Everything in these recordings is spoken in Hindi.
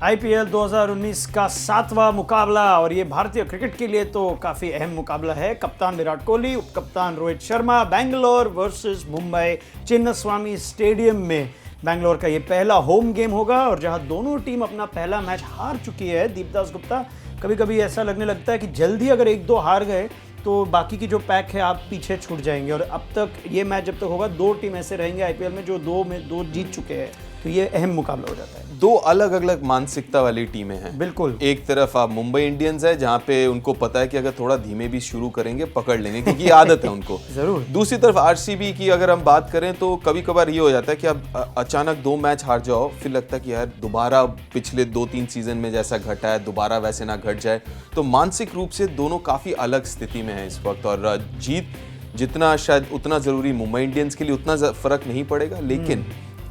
आईपीएल 2019 का 7वां मुकाबला और ये भारतीय क्रिकेट के लिए तो काफ़ी अहम मुकाबला है। कप्तान विराट कोहली, उप कप्तान रोहित शर्मा, बेंगलोर वर्सेस मुंबई चिन्नास्वामी स्टेडियम में बेंगलोर का ये पहला होम गेम होगा और जहां दोनों टीम अपना पहला मैच हार चुकी है। दीपदास गुप्ता, कभी कभी ऐसा लगने लगता है कि जल्दी अगर 1-2 हार गए तो बाकी की जो पैक है आप पीछे छूट जाएंगे। और अब तक ये मैच जब तक होगा 2 टीम ऐसे रहेंगे आईपीएल में जो 2 में 2 जीत चुके हैं, तो ये अहम मुकाबला हो जाता है। 2 अलग अलग मानसिकता वाली टीमें हैं। बिल्कुल। एक तरफ आप मुंबई इंडियंस है जहां पे उनको पता है कि अगर थोड़ा धीमे भी शुरू करेंगे पकड़ लेंगे क्योंकि आदत है उनको। जरूर। दूसरी तरफ आरसीबी की अगर हम बात करें तो कभी कभार ये हो जाता है कि आप अचानक 2 मैच हार जाओ, फिर लगता है कि यार दोबारा पिछले 2-3 सीजन में जैसा घटा है दोबारा वैसे ना घट जाए। तो मानसिक रूप से दोनों काफी अलग स्थिति में है इस वक्त और जीत जितना शायद उतना जरूरी मुंबई इंडियंस के लिए उतना फर्क नहीं पड़ेगा, लेकिन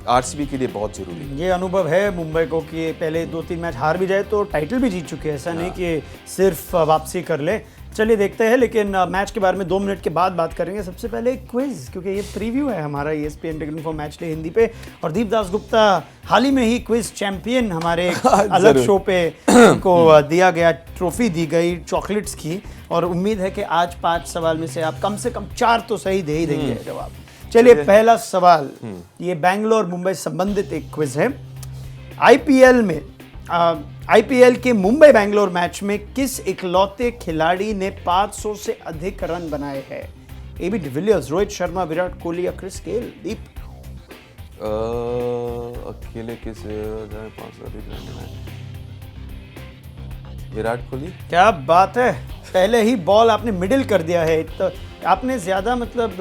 आरसीबी के लिए बहुत जरूरी है। ये अनुभव है मुंबई को कि पहले 2-3 मैच हार भी जाए तो टाइटल भी जीत चुके हैं, ऐसा नहीं कि सिर्फ वापसी कर ले। चलिए देखते हैं, लेकिन मैच के बारे में 2 मिनट के बाद बात करेंगे। सबसे पहले क्विज, क्योंकि ये प्रीव्यू है हमारा ESPN ticket for match day Hindi पे और दीपदास गुप्ता हाल ही में ही क्विज चैंपियन हमारे अलग शो पे को दिया गया ट्रॉफी दी गई चॉकलेट्स की, और उम्मीद है कि आज 5 सवाल में से आप कम से कम 4 तो सही दे ही देंगे जवाब। चलिए पहला सवाल, ये बैंगलोर मुंबई संबंधित एक क्विज है। आईपीएल के मुंबई बैंगलोर मैच में किस इकलौते खिलाड़ी ने 500 से अधिक रन बनाए हैं? एबी डिविलियर्स, रोहित शर्मा, विराट कोहली या क्रिस गेल? दीप अकेले किस 500 अधिक रन बनाए? विराट कोहली। क्या बात है, पहले ही बॉल आपने मिडिल कर दिया है। तो आपने ज्यादा मतलब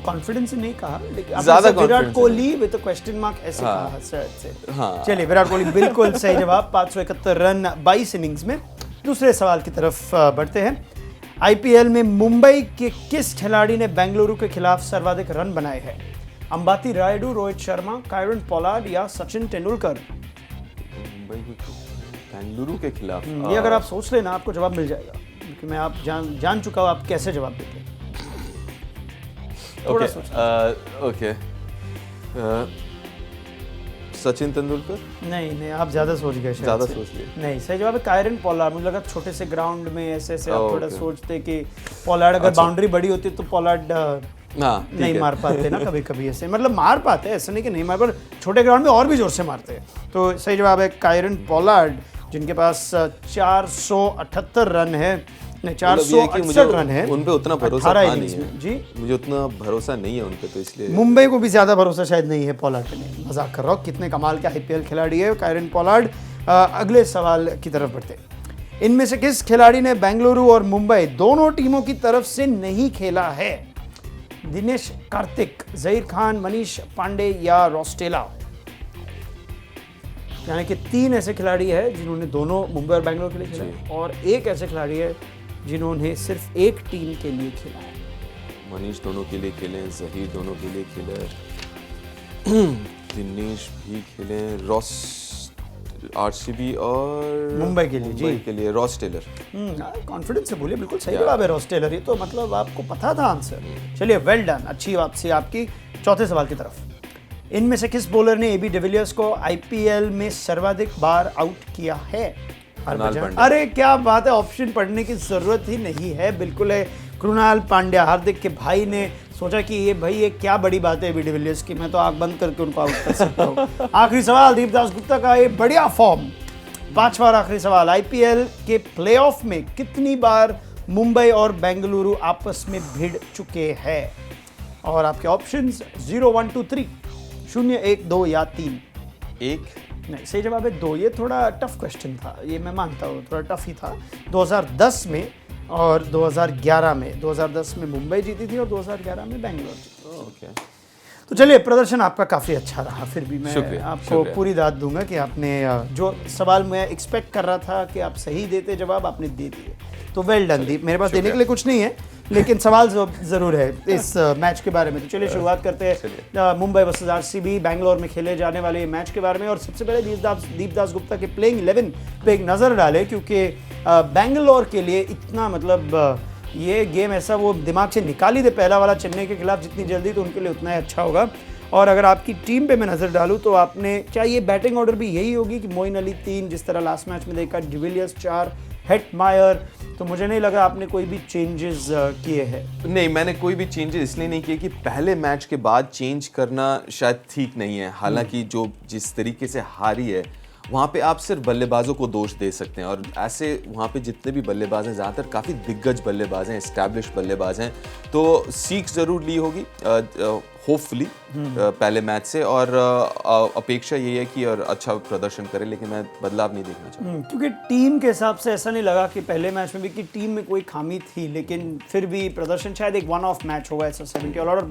कॉन्फिडेंस से नहीं कहा, लेकिन ज्यादा Virat Kohli with question mark ऐसे कहा शायद से। हाँ। चलिए विराट कोहली बिल्कुल सही जवाब, 571 रन 22 इनिंग्स में। दूसरे सवाल की तरफ बढ़ते हैं। आईपीएल में मुंबई के किस खिलाड़ी ने बेंगलुरु के खिलाफ सर्वाधिक रन बनाए हैं? अंबाती रायडू, रोहित शर्मा, कायरन पोलार्ड या सचिन तेंदुलकर? मुंबई के बेंगलुरु के खिलाफ ये अगर आप सोच लेना आपको जवाब मिल जाएगा, क्योंकि मैं आप जान चुका हूँ आप कैसे जवाब देते हैं। ओके। सचिन तेंदुलकर? नहीं, आप ज्यादा सोच गए शायद। ज्यादा सोच लिए? नहीं, सही जवाब है कायरन पोलार्ड। मुझे लगा छोटे से ग्राउंड में ऐसे आप थोड़ा सोचते कि पोलार्ड अगर बाउंड्री बड़ी होती तो पोलार्ड नहीं मार पाते ना। कभी कभी ऐसे मतलब मार पाते हैं, ऐसा नहीं कि नहीं मार, पर छोटे ग्राउंड में और भी जोर से मारते हैं। तो सही जवाब है कायरन पोलार्ड, जिनके पास 478 रन है, नहीं 468 रन है। उन पे उतना भरोसा नहीं है जी, मुझे उतना भरोसा नहीं है उन पे, तो इसलिए मुंबई को भी ज्यादा भरोसा शायद नहीं है पोलार्ड पे। नहीं, मजाक कर रहा हूँ। कितने कमाल के आईपीएल खिलाड़ी है कायरन पोलार्ड। अगले सवाल की तरफ बढ़ते हैं। इनमें से किस खिलाड़ी ने बेंगलुरु और मुंबई दोनों टीमों की तरफ से नहीं खेला है? दिनेश कार्तिक, जहीर खान, मनीष पांडे या रोस्टेला? यानी कि 3 ऐसे खिलाड़ी हैं जिन्होंने दोनों मुंबई और बेंगलुरु के लिए खेला, और एक ऐसे खिलाड़ी है जिन्होंने सिर्फ एक टीम के लिए खेला है। मनीष दोनों के लिए खेले, जहीर दोनों के लिए खेले, दिनेश भी खेले, रॉस आरसीबी और मुंबई के लिए। मुंबई के लिए रॉस टेलर। कॉन्फिडेंस से बोलिए, बिल्कुल सही जवाब है रॉस टेलर। ये तो मतलब आपको पता था आंसर। चलिए वेल डन, अच्छी वापसी आपकी। चौथे सवाल की तरफ। इनमें से किस बॉलर ने एबी डिविलियर्स को आईपीएल में सर्वाधिक बार आउट किया है? अरे क्या बात है, ऑप्शन पढ़ने की जरूरत ही नहीं है, बिल्कुल है कृणाल पांड्या। हार्दिक के भाई ने सोचा कि ये क्या बड़ी बात है एबी डिविलियर्स की, मैं तो आंख बंद करके उनको आउट कर सकता हूँ। आखिरी सवाल, दीपदास गुप्ता का ये बढ़िया फॉर्म। 5वां और आखिरी सवाल। आईपीएल के प्लेऑफ में कितनी बार मुंबई और बेंगलुरु आपस में भिड़ चुके हैं? और आपके ऑप्शंस 0, 1, 2, 3, 0, 1, 2 या 3? 1 नहीं, सही जवाब है 2। ये थोड़ा टफ क्वेश्चन था, ये मैं मानता हूँ, थोड़ा टफ ही था। 2010 में और 2011 में। 2010 में मुंबई जीती थी और 2011 में बेंगलोर जीती थी। ओके। तो चलिए, प्रदर्शन आपका काफ़ी अच्छा रहा। फिर भी मैं आपको पूरी दाद दूंगा कि आपने जो सवाल मैं एक्सपेक्ट कर रहा था कि आप सही देते जवाब, आपने दे दिए। तो वेल डन दीप। मेरे पास देने के लिए कुछ नहीं है, लेकिन सवाल ज़रूर है इस मैच के बारे में। तो चलिए शुरुआत करते हैं मुंबई वर्सेस आरसीबी बेंगलोर में खेले जाने वाले मैच के बारे में। और सबसे पहले दीपदास गुप्ता के प्लेइंग 11 पे एक नज़र डालें, क्योंकि बेंगलोर के लिए इतना मतलब ये गेम ऐसा वो दिमाग से निकाल ही दे पहला वाला चेन्नई के खिलाफ जितनी जल्दी, तो उनके लिए उतना ही अच्छा होगा। और अगर आपकी टीम पे मैं नज़र डालूँ तो आपने, क्या ये बैटिंग ऑर्डर भी यही होगी कि मोइन अली 3, जिस तरह लास्ट मैच में देखा, डिविलियर्स 4, हेटमायर, तो मुझे नहीं लगा आपने कोई भी चेंजेस किए हैं। नहीं, मैंने कोई भी चेंजेस इसलिए नहीं किए कि पहले मैच के बाद चेंज करना शायद ठीक नहीं है। हालांकि जो जिस तरीके से हारी है वहाँ पे आप सिर्फ बल्लेबाजों को दोष दे सकते हैं, और ऐसे वहाँ पे जितने भी बल्लेबाज हैं ज़्यादातर काफ़ी दिग्गज बल्लेबाज हैं, एस्टैब्लिश बल्लेबाज हैं, तो सीख ज़रूर ली होगी होपफुली पहले मैच से, और अपेक्षा यही है कि और अच्छा प्रदर्शन करे, लेकिन मैं बदलाव नहीं देखना चाहता। क्योंकि टीम के हिसाब से ऐसा नहीं लगा कि पहले मैच में भी कि टीम में कोई खामी थी, लेकिन फिर भी प्रदर्शन शायद एक वन ऑफ मैच होगा ऐसा 70 ऑल आउट। और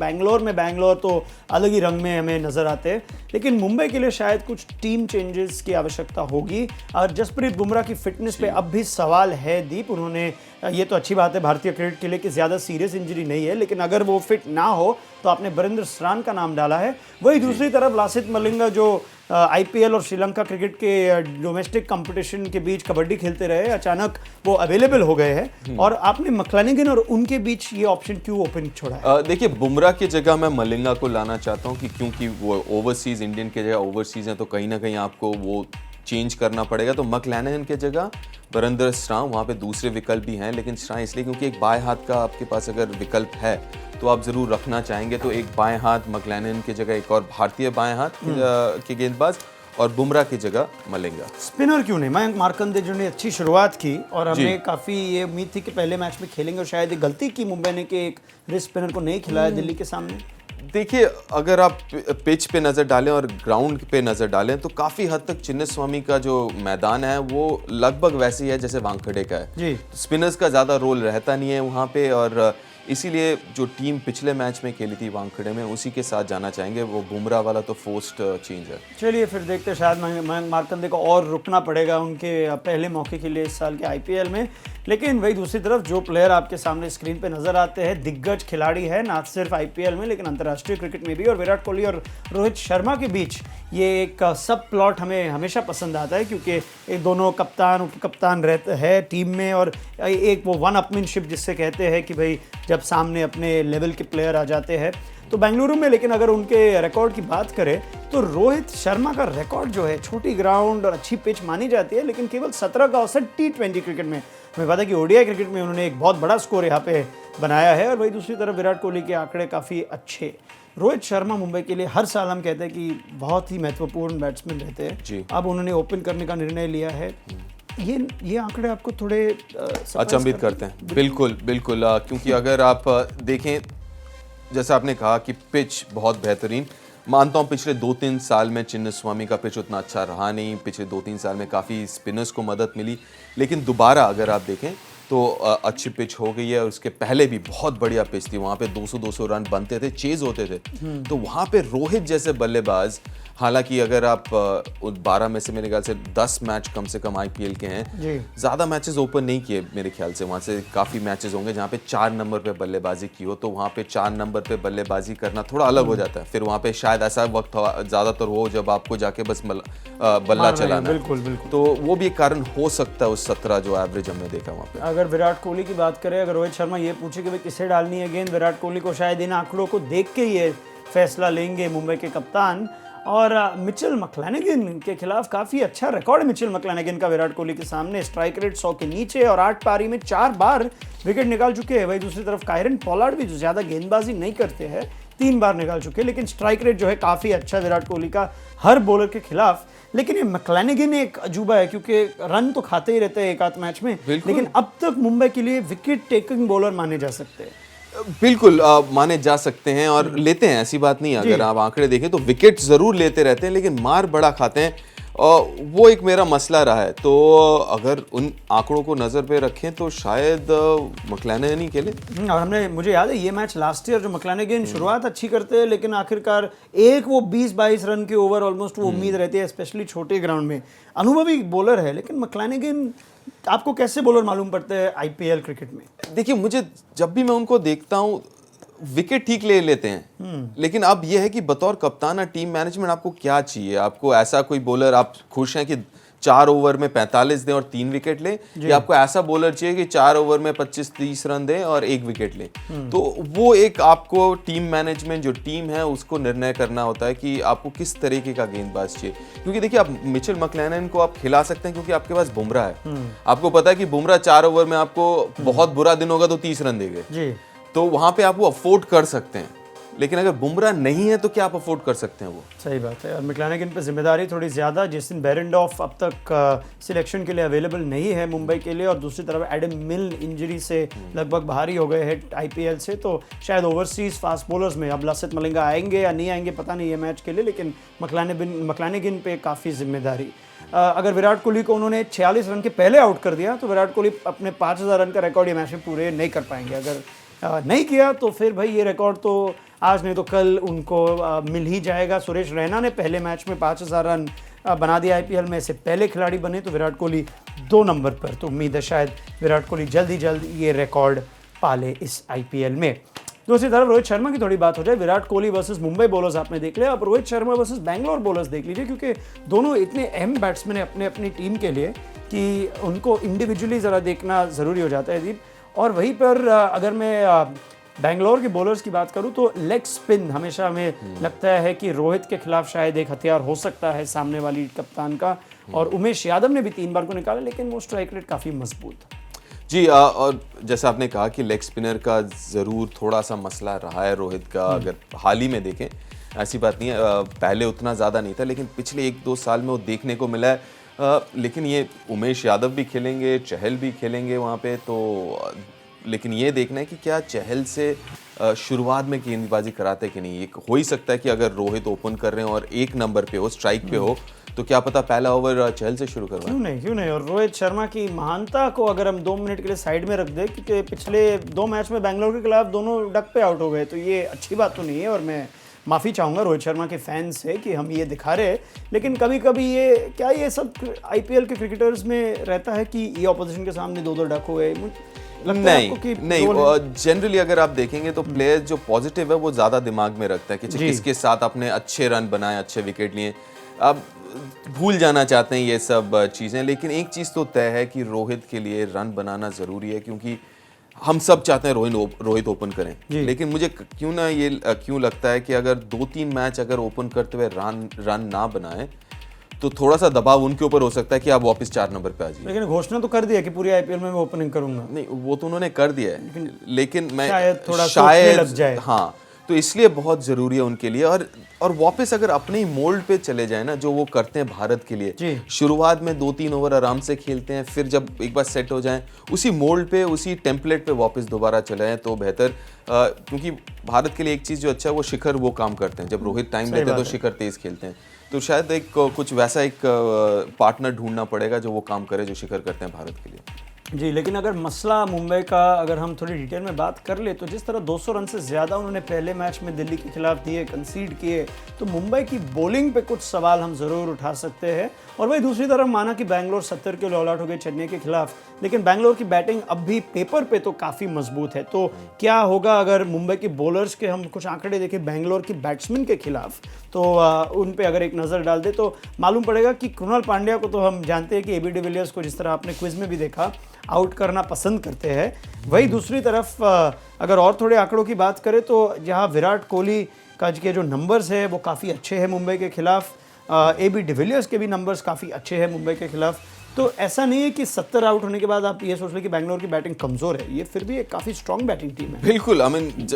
बैंगलोर तो अलग ही रंग में हमें नजर आते हैं, लेकिन मुंबई के लिए शायद कुछ टीम चेंजेस की आवश्यकता होगी। और जसप्रीत बुमराह की फिटनेस पे अब भी सवाल है दीप। उन्होंने, ये तो अच्छी बात है भारतीय क्रिकेट के लिए कि ज़्यादा सीरियस इंजरी नहीं है, लेकिन अगर वो फिट ना हो तो आपने बरिंदर सरान का नाम डाला है। वही दूसरी तरफ लासिथ मलिंगा जो आईपीएल और श्रीलंका क्रिकेट के डोमेस्टिक कंपटीशन के बीच कबड्डी खेलते रहे, अचानक वो अवेलेबल हो गए हैं, और आपने मक्लानिगन और उनके बीच ये ऑप्शन क्यों ओपन छोड़ा है? देखिए, बुमराह की जगह मैं मलिंगा को लाना चाहता हूँ कि क्योंकि वो ओवरसीज, इंडियन की जगह ओवरसीज है, तो कहीं ना कहीं आपको वो चेंज करना पड़ेगा। तो मक्लैनन के जगह बरिंदर सरान, वहाँ पे दूसरे विकल्प भी हैं, लेकिन सरान इसलिए क्योंकि एक बाएं हाथ का आपके पास अगर विकल्प है तो आप ज़रूर रखना चाहेंगे। तो एक बाएं हाथ मक्लैनन की जगह एक और भारतीय बाएं हाथ के गेंदबाज, और बुमराह की जगह मलिंगा। स्पिनर क्यों नहीं? मयंक मार्कंडे जो ने अच्छी शुरुआत की और हमें काफ़ी ये उम्मीद थी कि पहले मैच में खेलेंगे, और शायद ये गलती की मुंबई ने कि एक रिस्ट स्पिनर को नहीं खिलाया दिल्ली के सामने। देखिए, अगर आप पिच पे नज़र डालें और ग्राउंड पे नज़र डालें तो काफ़ी हद तक चिन्नस्वामी का जो मैदान है वो लगभग वैसे ही है जैसे वानखेड़े का है जी। स्पिनर्स का ज़्यादा रोल रहता नहीं है वहाँ पे, और इसीलिए जो टीम पिछले मैच में खेली थी वानखेड़े में, उसी के साथ जाना चाहेंगे। वो बुमराह वाला तो फोर्स्ड चेंज है। चलिए फिर देखते हैं, शायद मयंक मार्कंडे को और रुकना पड़ेगा उनके पहले मौके के लिए इस साल के आईपीएल में। लेकिन वही दूसरी तरफ जो प्लेयर आपके सामने स्क्रीन पे नजर आते हैं, दिग्गज खिलाड़ी है ना सिर्फ आईपीएल में लेकिन अंतर्राष्ट्रीय क्रिकेट में भी, और विराट कोहली और रोहित शर्मा के बीच ये एक सब प्लॉट हमें हमेशा पसंद आता है, क्योंकि ये दोनों कप्तान उप कप्तान रहते हैं टीम में, और एक वो वन अपमैनशिप जिससे कहते हैं कि भाई जब सामने अपने लेवल के प्लेयर आ जाते हैं तो बेंगलुरु में। लेकिन अगर उनके रिकॉर्ड की बात करें तो रोहित शर्मा का रिकॉर्ड जो है, छोटी ग्राउंड और अच्छी पिच मानी जाती है, लेकिन केवल 17 का औसत T20 क्रिकेट में। हमें पता है कि ओडीआई क्रिकेट में उन्होंने एक बहुत बड़ा स्कोर यहाँ पे बनाया है। और वही दूसरी तरफ विराट कोहली के आंकड़े काफ़ी अच्छे। रोहित शर्मा मुंबई के लिए हर साल हम कहते हैं कि बहुत ही महत्वपूर्ण बैट्समैन रहते हैं। अब उन्होंने ओपन करने का निर्णय लिया है। ये आंकड़े आपको थोड़े अचंभित करते हैं? बिल्कुल बिल्कुल, क्योंकि अगर आप देखें, जैसा आपने कहा कि पिच बहुत बेहतरीन, मानता हूँ पिछले 2-3 साल में चिन्नस्वामी का पिच उतना अच्छा रहा नहीं, पिछले 2-3 साल में काफ़ी स्पिनर्स को मदद मिली, लेकिन दोबारा अगर आप देखें तो अच्छी पिच हो गई है। और उसके पहले भी बहुत बढ़िया पिच थी, वहाँ पे 200-200 रन बनते थे, चेज होते थे। तो वहाँ पे रोहित जैसे बल्लेबाज, हालांकि अगर आप 12 में से मेरे ख्याल से 10 मैच कम से कम आईपीएल के हैं, ज़्यादा मैचेस ओपन नहीं किए मेरे ख्याल से। वहाँ से काफ़ी मैचेस होंगे जहाँ पे 4 नंबर पे बल्लेबाजी की हो, तो वहाँ पे 4 नंबर पे बल्लेबाजी करना थोड़ा अलग हो जाता है। फिर वहाँ पे शायद ऐसा वक्त ज़्यादातर हो जब आपको जाके बस बल्ला चलाना। बिल्कुल बिल्कुल। तो वो भी एक कारण हो सकता है उस 17 जो एवरेज हमने देखा वहाँ पे। अगर विराट कोहली की बात करें, अगर रोहित शर्मा ये पूछे कि भाई किसे डालनी है गेंद, विराट कोहली को शायद इन आंकड़ों को देख के ये फैसला लेंगे मुंबई के कप्तान। और मिचेल मैक्लेनेगन के खिलाफ काफ़ी अच्छा रिकॉर्ड है मिचेल मैक्लेनेगन का विराट कोहली के सामने। स्ट्राइक रेट 100 के नीचे और 8 पारी में 4 बार विकेट निकाल चुके हैं। वही दूसरी तरफ कायरन पोलार्ड भी जो ज़्यादा गेंदबाजी नहीं करते हैं 3 बार निकाल चुके हैं, लेकिन स्ट्राइक रेट जो है काफ़ी अच्छा विराट कोहली का हर बॉलर के खिलाफ। लेकिन ये मैक्लेनेगन एक अजूबा है, क्योंकि रन तो खाते ही रहते हैं एक आध मैच में, लेकिन अब तक मुंबई के लिए विकेट टेकिंग बॉलर माने जा सकते हैं। बिल्कुल माने जा सकते हैं और लेते हैं, ऐसी बात नहीं है। अगर आप आंकड़े देखें तो विकेट जरूर लेते रहते हैं, लेकिन मार बड़ा खाते हैं। वो एक मेरा मसला रहा है। तो अगर उन आंकड़ों को नज़र पे रखें तो शायद मैक्लेनेगन ही खेले। और हमने, मुझे याद है ये मैच लास्ट ईयर जो मैक्लेनेगन शुरुआत अच्छी करते हैं, लेकिन आखिरकार एक वो 20-22 रन के ओवर ऑलमोस्ट वो उम्मीद रहती है, स्पेशली छोटे ग्राउंड में। अनुभवी बॉलर है, लेकिन मैक्लेनेगन आपको कैसे बॉलर मालूम पड़ते हैं आईपीएल क्रिकेट में? देखिए, मुझे जब भी मैं उनको देखता हूँ विकेट ठीक ले लेते हैं, लेकिन अब यह है कि बतौर कप्तान टीम मैनेजमेंट आपको क्या चाहिए? आपको ऐसा कोई बॉलर, आप खुश हैं कि 4 ओवर में 45 दें और 3 विकेट लें, या आपको ऐसा बॉलर चाहिए कि 4 ओवर में 25-30 रन दें और 1 विकेट लें। तो वो एक आपको टीम मैनेजमेंट, जो टीम है उसको निर्णय करना होता है कि आपको किस तरीके का गेंदबाज चाहिए। क्योंकि देखिए, आप मिचेल मैक्लेनन को आप खिला सकते हैं क्योंकि आपके पास बुमराह है। आपको पता है कि बुमराह 4 ओवर में आपको बहुत बुरा दिन होगा तो 30 रन देंगे, तो वहां पे आप वो अफोर्ड कर सकते हैं। लेकिन अगर बुमराह नहीं है तो क्या आप अफोर्ड कर सकते हैं वो? सही बात है। और मैक्लेनगन पे जिम्मेदारी थोड़ी ज़्यादा। जेसन बेरेंडॉर्फ अब तक सिलेक्शन के लिए अवेलेबल नहीं है मुंबई के लिए, और दूसरी तरफ एडम मिल इंजरी से लगभग बाहर ही हो गए हैं आईपीएल से। तो शायद ओवरसीज फास्ट बॉलर्स में अब लसित मलिंगा आएंगे या नहीं आएंगे पता नहीं है मैच के लिए, लेकिन मैक्लेनगन पे काफ़ी जिम्मेदारी। अगर विराट कोहली को उन्होंने 46 रन के पहले आउट कर दिया तो विराट कोहली अपने 5000 रन का रिकॉर्ड ये मैच में पूरे नहीं कर पाएंगे। अगर नहीं किया तो फिर भाई ये रिकॉर्ड तो आज नहीं तो कल उनको मिल ही जाएगा। सुरेश रैना ने पहले मैच में 5000 रन बना दिया आईपीएल में, से पहले खिलाड़ी बने तो विराट कोहली 2 नंबर पर। तो उम्मीद है शायद विराट कोहली जल्द ही जल्द ये रिकॉर्ड पाले इस आईपीएल में। दूसरी तरफ रोहित शर्मा की थोड़ी बात हो जाए। विराट कोहली वर्सेस मुंबई बॉलर्स आपने देख लिया, अब रोहित शर्मा वर्सेस बैंगलोर बॉलर्स देख लीजिए, क्योंकि दोनों इतने अहम बैट्समैन हैं अपने अपनी टीम के लिए कि उनको इंडिविजुअली ज़रा देखना ज़रूरी हो जाता है दीप। और वहीं पर अगर मैं बैंगलोर के बॉलर्स की बात करूं तो लेग स्पिन हमेशा हमें लगता है कि रोहित के खिलाफ शायद एक हथियार हो सकता है सामने वाली कप्तान का। और उमेश यादव ने भी 3 बार को निकाला, लेकिन वो स्ट्राइक रेट काफ़ी मजबूत। जी, और जैसा आपने कहा कि लेग स्पिनर का ज़रूर थोड़ा सा मसला रहा है रोहित का। अगर हाल ही में देखें, ऐसी बात नहीं है, पहले उतना ज़्यादा नहीं था, लेकिन पिछले 1-2 साल में वो देखने को मिला है। लेकिन ये उमेश यादव भी खेलेंगे, चहल भी खेलेंगे वहाँ पे, तो लेकिन ये देखना है कि क्या चहल से शुरुआत में गेंदबाजी कराते कि नहीं। एक हो ही सकता है कि अगर रोहित ओपन कर रहे हो और 1 नंबर पे हो, स्ट्राइक पे हो, तो क्या पता पहला ओवर चहल से शुरू करवाएं। क्यों नहीं। और रोहित शर्मा की महानता को अगर हम 2 मिनट के लिए साइड में रख दें, क्योंकि पिछले 2 मैच में बैंगलोर के खिलाफ दोनों डक पे आउट हो गए, तो ये अच्छी बात तो नहीं है। और मैं माफ़ी चाहूँगा रोहित शर्मा के फैंस से कि हम ये दिखा रहे हैं, लेकिन कभी कभी ये सब आईपीएल के क्रिकेटर्स में रहता है कि ये ऑपोजिशन के सामने 2-2 डक हो गए। नहीं, जनरली अगर आप देखेंगे तो प्लेयर जो पॉजिटिव है वो ज्यादा दिमाग में रखता है कि किसके साथ आपने अच्छे रन बनाए, अच्छे विकेट लिए। अब भूल जाना चाहते हैं ये सब चीजें, लेकिन एक चीज तो तय है कि रोहित के लिए रन बनाना जरूरी है, क्योंकि हम सब चाहते हैं रोहित ओपन करें। लेकिन मुझे क्यों लगता है कि अगर 2-3 मैच अगर ओपन करते हुए रन ना बनाए तो थोड़ा सा दबाव उनके ऊपर हो सकता है कि आप वापस 4 नंबर पे आ जाइए। लेकिन घोषणा तो कर दिया कि पूरी आईपीएल में मैं ओपनिंग करूंगा। नहीं, वो तो उन्होंने कर दिया है, लेकिन मैं शायद लग जाए। हाँ, तो इसलिए बहुत जरूरी है उनके लिए। और वापस अगर अपने ही मोल्ड पे चले जाए ना, जो वो करते हैं भारत के लिए, शुरुआत में 2-3 ओवर आराम से खेलते हैं, फिर जब एक बार सेट हो जाएं, उसी मोल्ड पे, उसी टेम्पलेट पे वापस दोबारा चले जाएं तो बेहतर। क्योंकि भारत के लिए एक चीज़ जो अच्छा है वो शिखर वो काम करते हैं। जब रोहित टाइम लेते हैं तो शिखर तेज खेलते हैं। तो शायद कुछ वैसा एक पार्टनर ढूंढना पड़ेगा जो वो काम करे जो शिखर करते हैं भारत के लिए। जी, लेकिन अगर मसला मुंबई का अगर हम थोड़ी डिटेल में बात कर ले, तो जिस तरह 200 रन से ज़्यादा उन्होंने पहले मैच में दिल्ली के खिलाफ दिए, कंसीड किए, तो मुंबई की बॉलिंग पे कुछ सवाल हम ज़रूर उठा सकते हैं। और वही दूसरी तरफ माना कि बैंगलोर 70 के ऑल आउट हो गए चेन्नई के खिलाफ, लेकिन बैंगलोर की बैटिंग अब भी पेपर पे तो काफ़ी मजबूत है। तो क्या होगा अगर मुंबई की बॉलर्स के हम कुछ आंकड़े देखें बैंगलोर की बैट्समैन के खिलाफ, तो उन पे अगर एक नज़र डाल दे तो मालूम पड़ेगा कि कृणाल पांड्या को तो हम जानते हैं कि एबी डिविलियर्स को, जिस तरह आपने क्विज में भी देखा, आउट करना पसंद करते हैं। वही दूसरी तरफ अगर और थोड़े आंकड़ों की बात करें तो जहां विराट कोहली का के जो नंबर्स है वो काफ़ी अच्छे हैं मुंबई के खिलाफ, एबी डिविलियर्स के भी नंबर्स काफ़ी अच्छे हैं मुंबई के खिलाफ। तो ऐसा नहीं है कि 70 आउट होने के बाद आप ये सोच लें कि बैंगलोर की बैटिंग कमज़ोर है, ये फिर भी एक काफ़ी स्ट्रॉन्ग बैटिंग टीम है। बिल्कुल, आई मीन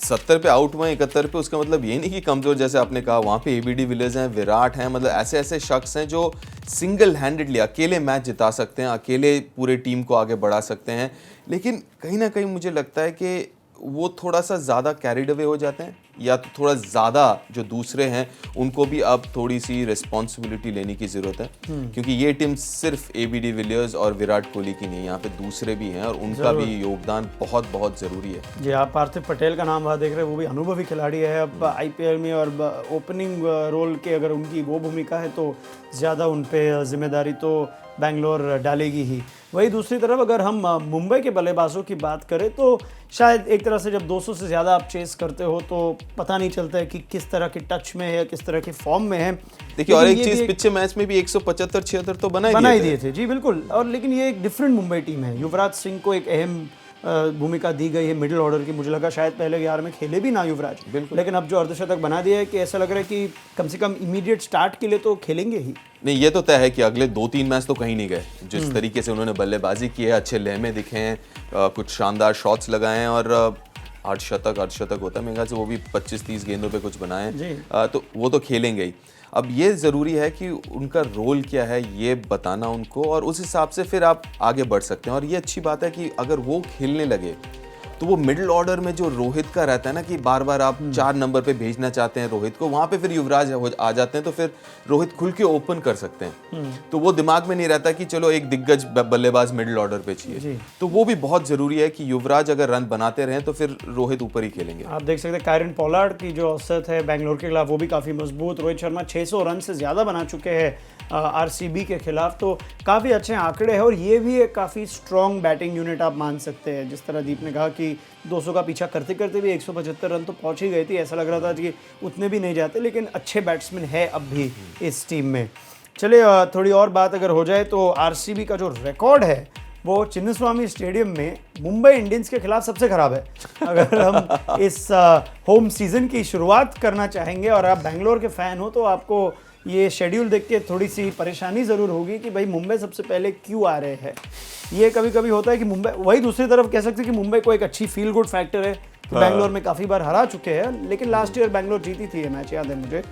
70 पे आउट हुए, 71 पे, उसका मतलब ये नहीं कि कमज़ोर, जैसे आपने कहा वहाँ पे एबी डिविलियर्स हैं, विराट हैं, मतलब ऐसे ऐसे शख्स हैं जो सिंगल हैंडेडली अकेले मैच जिता सकते हैं, अकेले पूरे टीम को आगे बढ़ा सकते हैं। लेकिन कहीं ना कहीं मुझे लगता है कि वो थोड़ा सा ज़्यादा कैरिड अवे हो जाते हैं, या तो थोड़ा ज़्यादा जो दूसरे हैं उनको भी अब थोड़ी सी रिस्पॉन्सिबिलिटी लेने की ज़रूरत है। क्योंकि ये टीम सिर्फ एबी डिविलियर्स और विराट कोहली की नहीं, यहाँ पे दूसरे भी हैं और उनका भी योगदान बहुत बहुत ज़रूरी है। जी, आप पार्थिव पटेल का नाम देख रहे हैं, वो भी अनुभवी खिलाड़ी है अब आईपीएल में, और ओपनिंग रोल के अगर उनकी वो भूमिका है तो ज़्यादा उन पर जिम्मेदारी तो बैंगलोर डालेगी ही। वही दूसरी तरफ अगर हम मुंबई के बल्लेबाजों की बात करें तो शायद एक तरह से जब 200 से ज़्यादा आप चेस करते हो तो पता नहीं चलता है कि किस तरह के टच में है, किस तरह के फॉर्म में है। देखिए और लेकिन एक ये चीज भी पिछले मैच में भी 175-76 तो बना ही ही दिए थे जी बिल्कुल। और लेकिन ये एक डिफरेंट मुंबई टीम है। युवराज सिंह को एक अहम भूमिका दी गई है मिडिल ऑर्डर की। मुझे लगा शायद पहले 11 में खेले भी ना युवराज, लेकिन अब जो अर्धशतक बना दिया है कि ऐसा लग रहा है कि कम से कम इमीडिएट स्टार्ट के लिए तो खेलेंगे ही। नहीं, ये तो तय है कि अगले 2-3 मैच तो कहीं नहीं गए। जिस तरीके से उन्होंने बल्लेबाजी की है, अच्छे लहमे दिखे हैं, कुछ शानदार शॉट्स लगाए हैं और अर्धशतक होता है मेरे ख्याल से, वो भी 25-30 गेंदों पे कुछ बनाए हैं, तो वो तो खेलेंगे ही। अब ये ज़रूरी है कि उनका रोल क्या है ये बताना उनको, और उस हिसाब से फिर आप आगे बढ़ सकते हैं। और ये अच्छी बात है कि अगर वो खेलने लगे तो वो मिडिल ऑर्डर में जो रोहित का रहता है ना कि बार बार आप 4 नंबर पे भेजना चाहते हैं रोहित को, वहाँ पे फिर युवराज आ जाते हैं, तो फिर रोहित खुल के ओपन कर सकते हैं। तो वो दिमाग में नहीं रहता कि चलो एक दिग्गज बल्लेबाज मिडिल ऑर्डर पे चाहिए। तो वो भी बहुत ज़रूरी है कि युवराज अगर रन बनाते रहें तो फिर रोहित ऊपर ही खेलेंगे। आप देख सकते हैं कायरन पोलार्ड की जो औसत है बेंगलोर के खिलाफ वो भी काफ़ी मजबूत। रोहित शर्मा 600 रन से ज़्यादा बना चुके हैं आरसीबी के खिलाफ, तो काफ़ी अच्छे आंकड़े हैं। और ये भी एक काफ़ी स्ट्रॉन्ग बैटिंग यूनिट आप मान सकते हैं। जिस तरह दीप ने कहा कि 200 का पीछा करते करते भी 175 रन तो पहुंच ही गई थी, ऐसा लग रहा था कि उतने भी नहीं जाते, लेकिन अच्छे बैट्समैन है अब भी इस टीम में। चलिए थोड़ी और बात अगर हो जाए तो आरसीबी का जो रिकॉर्ड है वो चिन्नस्वामी स्टेडियम में मुंबई इंडियंस के खिलाफ सबसे खराब है। अगर हम इस होम सीजन की शुरुआत करना चाहेंगे और आप बेंगलोर के फ़ैन हो तो आपको ये शेड्यूल देख के थोड़ी सी परेशानी ज़रूर होगी कि भाई मुंबई सबसे पहले क्यों आ रहे हैं। ये कभी कभी होता है कि मुंबई, वही दूसरी तरफ कह सकते हैं कि मुंबई को एक अच्छी फील गुड फैक्टर है कि बेंगलोर में काफ़ी बार हरा चुके हैं, लेकिन लास्ट ईयर बेंगलोर जीती थी ये मैच, याद है मुझे।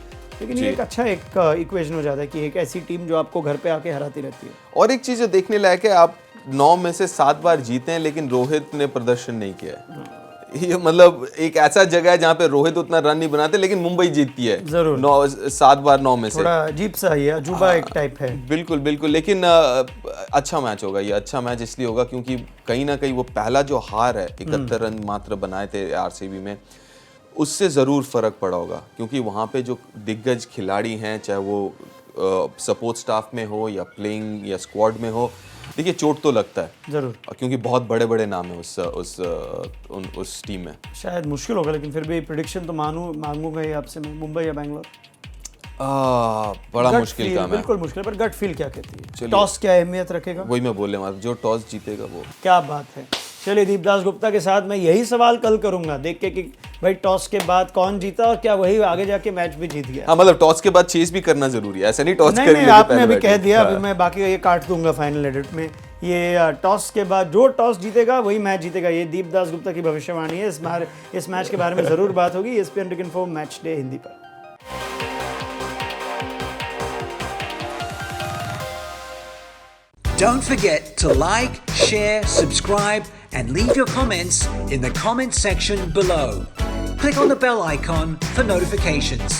लेकिन ये एक अच्छा एक इक्वेशन हो जाता है कि एक ऐसी टीम जो आपको घर पे आके हराती रहती है। और एक चीज़ जो देखने लायक है, आप 9 में से 7 बार जीते हैं लेकिन रोहित ने प्रदर्शन नहीं किया है। ये मतलब एक ऐसा जगह है जहाँ पे रोहित उतना रन नहीं बनाते लेकिन मुंबई जीतती है जरूर 7 बार 9 में से। थोड़ा अजीब सा ही है, अजूबा एक टाइप है। बिल्कुल बिल्कुल, लेकिन अच्छा मैच होगा ये। अच्छा मैच इसलिए होगा क्योंकि कहीं ना कहीं वो पहला जो हार है 71 रन मात्र बनाए थे आरसीबी में, उससे ज़रूर फ़र्क पड़ा होगा। क्योंकि वहाँ पे जो दिग्गज खिलाड़ी हैं, चाहे वो सपोर्ट स्टाफ में हो या प्लेइंग या स्क्वाड में हो, देखिए चोट तो लगता है जरूर, क्योंकि बहुत बड़े बड़े नाम है उस टीम में। शायद मुश्किल होगा, लेकिन फिर भी प्रेडिक्शन तो मांगूंगा ही आपसे मैं, मुंबई या बेंगलोर। बड़ा मुश्किल काम है, बिल्कुल मुश्किल। पर गट फील क्या कहती है? टॉस क्या अहमियत रखेगा? वही मैं बोलने वाला, जो टॉस जीतेगा वो। क्या बात है। चलिए दीपदास गुप्ता के साथ मैं यही सवाल कल करूंगा, देख के कि भाई टॉस के बाद कौन जीता और क्या वही आगे जाके मैच भी जीत गया। हाँ, मतलब टॉस के बाद चेस भी करना जरूरी है, ऐसा नहीं टॉस नहीं, आपने अभी कह दिया, अभी मैं बाकी ये काट दूंगा फाइनल एडिट में। ये टॉस के बाद जो टॉस जीतेगा वही मैच जीतेगा, ये दीपदास गुप्ता की भविष्यवाणी है। इस मैच के बारे में जरूर बात होगी ESPN Cricinfo info match day Hindi पर। Don't forget to like, share, subscribe, and leave your comments in the comment section below. Click on the bell icon for notifications.